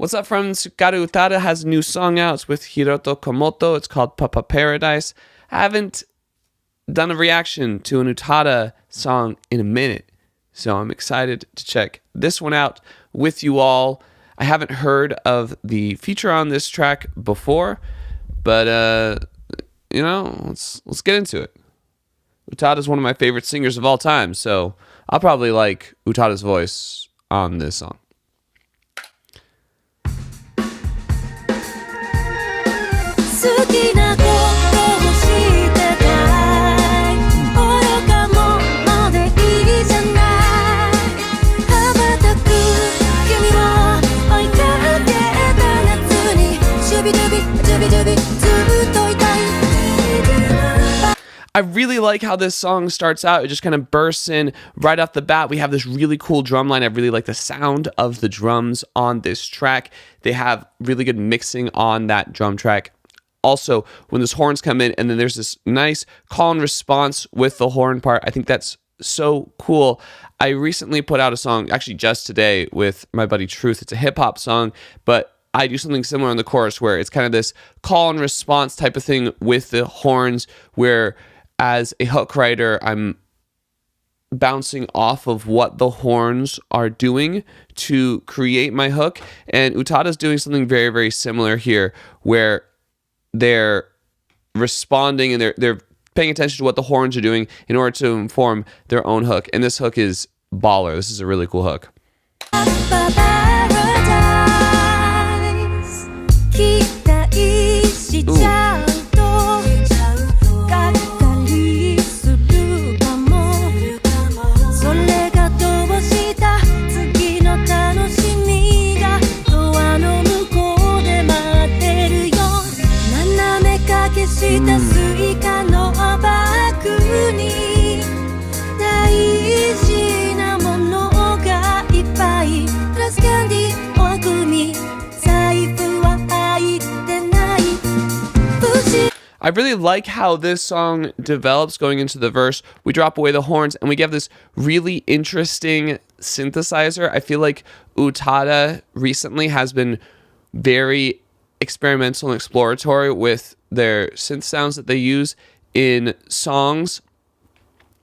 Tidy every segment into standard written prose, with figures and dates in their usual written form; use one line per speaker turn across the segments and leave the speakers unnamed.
What's up, friends? Hikaru Utada has a new song out. It's with Hiroto Kohmoto. It's called PAPPAPARADISE. I haven't done a reaction to an Utada song in a minute, so I'm excited to check this one out with you all. I haven't heard of the feature on this track before, but let's get into it. Utada is one of my favorite singers of all time, so I'll probably like Utada's voice on this song. I really like how this song starts out. It just kind of bursts in right off the bat. We have this really cool drum line. I really like the sound of the drums on this track. They have really good mixing on that drum track. Also, when those horns come in and then there's this nice call and response with the horn part, I think that's so cool. I recently put out a song, actually just today, with my buddy Truth. It's a hip-hop song, but I do something similar in the chorus where it's kind of this call and response type of thing with the horns, where as a hook writer, I'm bouncing off of what the horns are doing to create my hook. And Utada's doing something very, very similar here, where they're responding and they're paying attention to what the horns are doing in order to inform their own hook. And this hook is baller. This is a really cool hook. I really like how this song develops going into the verse. We drop away the horns and we get this really interesting synthesizer. I feel like Utada recently has been very experimental and exploratory with their synth sounds that they use in songs.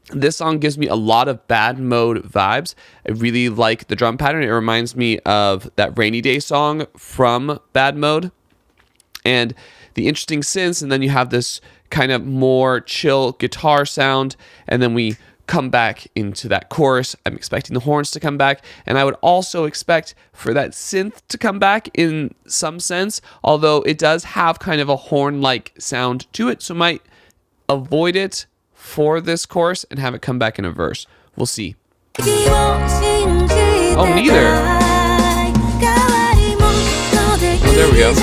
This song gives me a lot of Bad Mode vibes. I really like the drum pattern. It reminds me of that Rainy Day song from Bad Mode. And the interesting synths, and then you have this kind of more chill guitar sound, and then we come back into that chorus. I'm expecting the horns to come back, and I would also expect for that synth to come back in some sense, although it does have kind of a horn-like sound to it, so I might avoid it for this chorus and have it come back in a verse. We'll see. Oh, neither. Oh, there we go.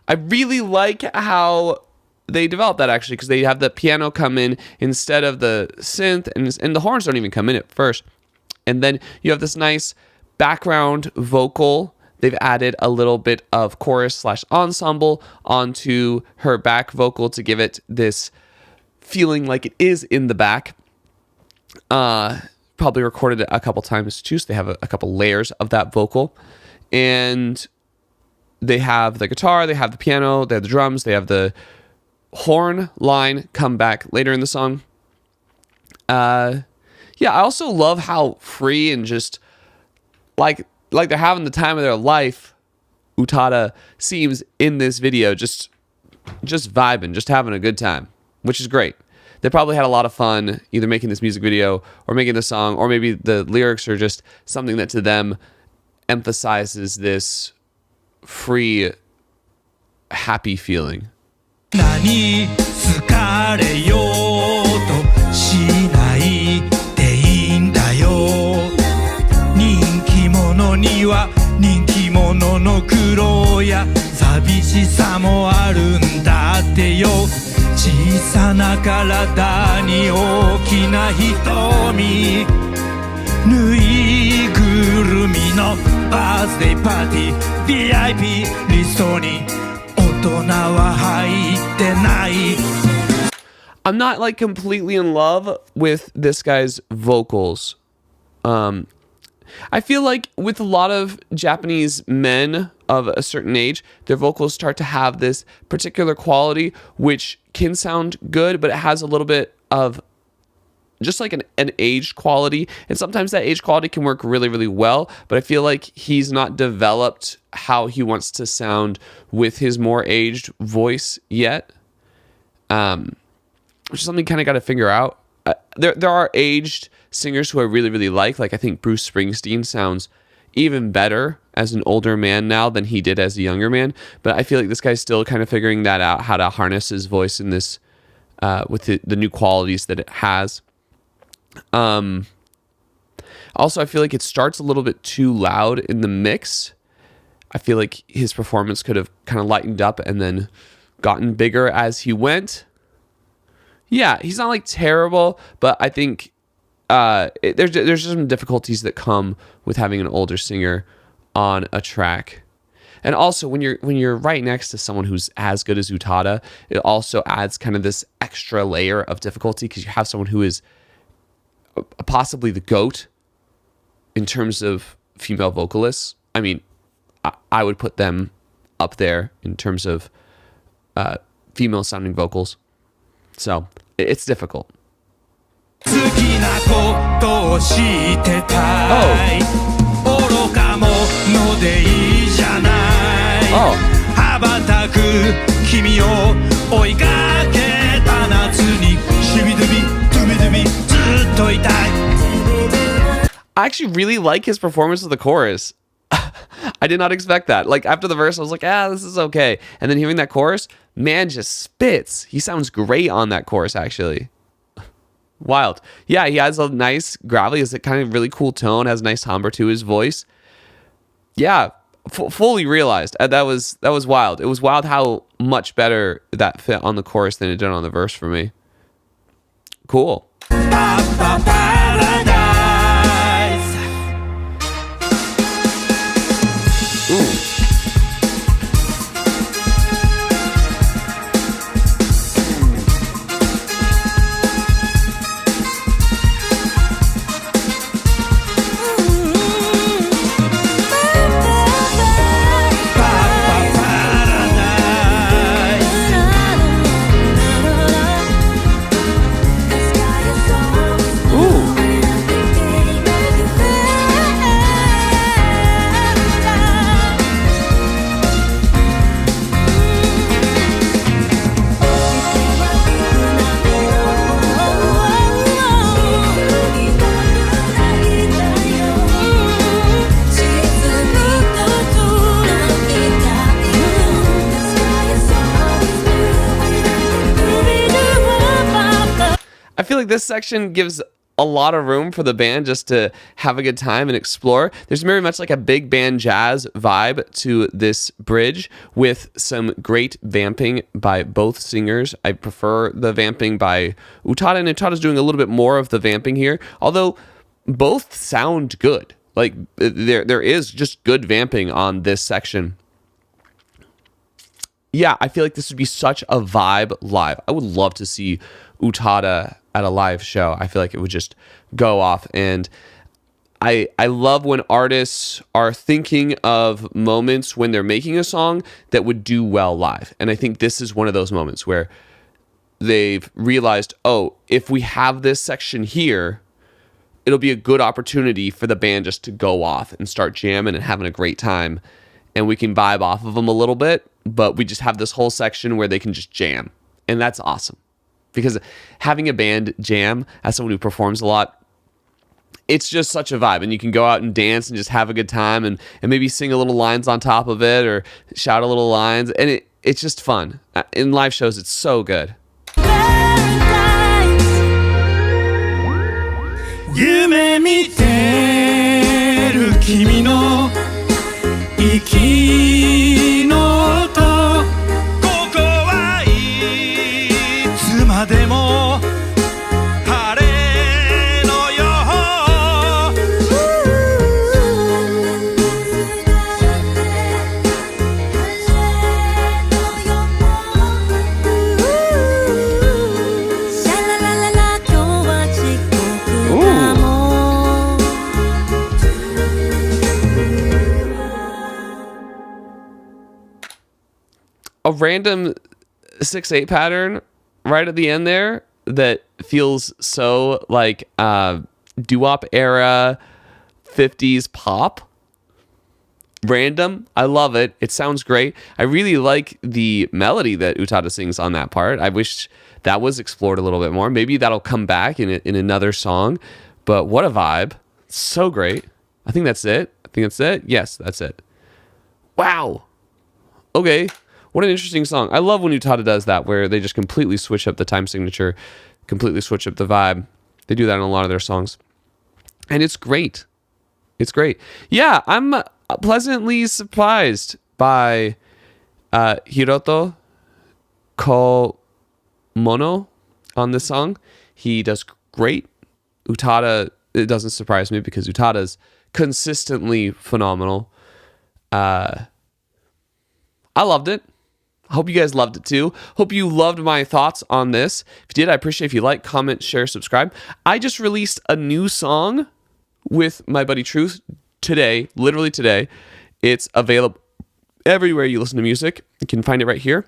I really like how they develop that, actually, because they have the piano come in instead of the synth, and the horns don't even come in at first. And then you have this nice background vocal. They've added a little bit of chorus/ensemble onto her back vocal to give it this feeling like it is in the back. Probably recorded it a couple times too, so they have a couple layers of that vocal. And they have the guitar, they have the piano, they have the drums, they have the horn line come back later in the song. I also love how free and just like they're having the time of their life Utada seems in this video, just vibing, just having a good time, which is great. They probably had a lot of fun either making this music video or making the song, or maybe the lyrics are just something that to them emphasizes this free, happy feeling. I'm not like completely in love with this guy's vocals. I feel like with a lot of Japanese men of a certain age, their vocals start to have this particular quality which can sound good, but it has a little bit of just like an aged quality. And sometimes that aged quality can work really, really well, but I feel like he's not developed how he wants to sound with his more aged voice yet. Which is something kind of got to figure out. There are aged singers who I really, really like. Like I think Bruce Springsteen sounds even better as an older man now than he did as a younger man. But I feel like this guy's still kind of figuring that out, how to harness his voice in this, with the new qualities that it has. Also, I feel like it starts a little bit too loud in the mix. I feel like his performance could have kind of lightened up and then gotten bigger as he went. Yeah, he's not like terrible, but I think there's just some difficulties that come with having an older singer on a track. And also when you're right next to someone who's as good as Utada, it also adds kind of this extra layer of difficulty because you have someone who is possibly the GOAT in terms of female vocalists. I mean, I would put them up there in terms of female sounding vocals. So it's difficult. I actually really like his performance of the chorus. I did not expect that. Like after the verse, I was like, this is okay. And then hearing that chorus, man just spits. He sounds great on that chorus, actually. Wild. Yeah, he has a nice gravelly, has a kind of really cool tone, has a nice timbre to his voice. Yeah, fully realized. That was wild. It was wild how much better that fit on the chorus than it did on the verse for me. Cool. Ooh. I feel like this section gives a lot of room for the band just to have a good time and explore. There's very much like a big band jazz vibe to this bridge with some great vamping by both singers. I prefer the vamping by Utada, and Utada's doing a little bit more of the vamping here, although both sound good. Like there is just good vamping on this section. Yeah, I feel like this would be such a vibe live. I would love to see Utada at a live show. I feel like it would just go off. And I love when artists are thinking of moments when they're making a song that would do well live. And I think this is one of those moments where they've realized, oh, if we have this section here, it'll be a good opportunity for the band just to go off and start jamming and having a great time. And we can vibe off of them a little bit, but we just have this whole section where they can just jam. And that's awesome. Because having a band jam, as someone who performs a lot, it's just such a vibe. And you can go out and dance and just have a good time and maybe sing a little lines on top of it or shout a little lines. And it's just fun. In live shows, it's so good.
夢見てる君の息の音ここはいつまでも晴れのよう
a random 6/8 pattern right at the end there that feels so like doo-wop era 50s pop. Random. I love it. It sounds great. I really like the melody that Utada sings on that part. I wish that was explored a little bit more. Maybe that'll come back in another song. But what a vibe. So great. I think that's it. Yes, that's it. Wow. Okay. What an interesting song. I love when Utada does that, where they just completely switch up the time signature, completely switch up the vibe. They do that in a lot of their songs. And it's great. It's great. Yeah, I'm pleasantly surprised by Hiroto Kohmoto on this song. He does great. Utada, it doesn't surprise me because Utada's consistently phenomenal. I loved it. I hope you guys loved it too. Hope you loved my thoughts on this. If you did, I appreciate if you like, comment, share, subscribe. I just released a new song with my buddy Truth today, literally today. It's available everywhere you listen to music. You can find it right here.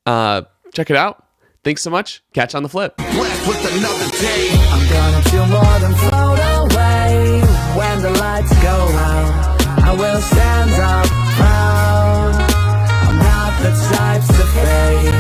Check it out. Thanks so much. Catch you on the flip.
Blessed with another day.
I'm gonna feel more than float away when the lights go out. I will stand up proud. I'm not the type to fade.